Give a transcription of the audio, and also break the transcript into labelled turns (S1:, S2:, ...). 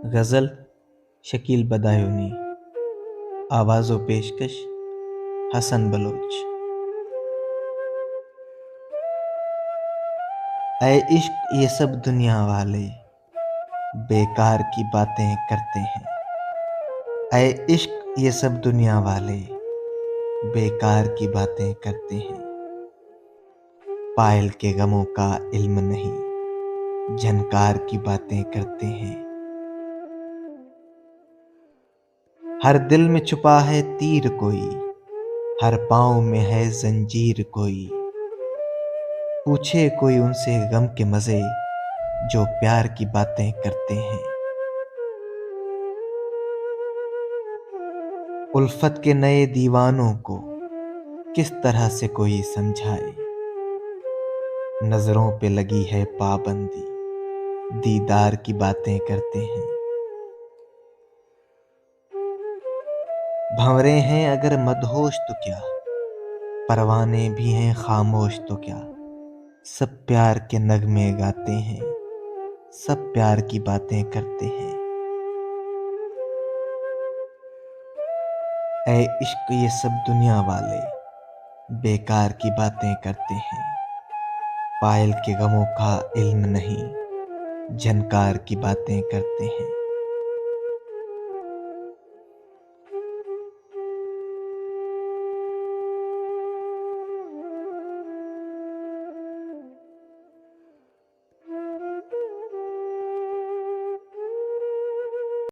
S1: गज़ल शकील बदायूनी। आवाज़ व पेशकश हसन बलोच। ऐ इश्क ये सब दुनिया वाले बेकार की बातें करते हैं। ऐ इश्क ये सब दुनिया वाले बेकार की बातें करते हैं। पायल के गमों का इल्म नहीं, झनकार की बातें करते हैं। हर दिल में छुपा है तीर कोई, हर पाँव में है जंजीर कोई। पूछे कोई उनसे गम के मजे, जो प्यार की बातें करते हैं। उल्फत के नए दीवानों को किस तरह से कोई समझाए। नजरों पे लगी है पाबंदी, दीदार की बातें करते हैं। भंवरे हैं अगर मदहोश तो क्या, परवाने भी हैं खामोश तो क्या। सब प्यार के नगमे गाते हैं, सब प्यार की बातें करते हैं। ऐ इश्क ये सब दुनिया वाले बेकार की बातें करते हैं। पायल के गमों का इल्म नहीं, झनकार की बातें करते हैं।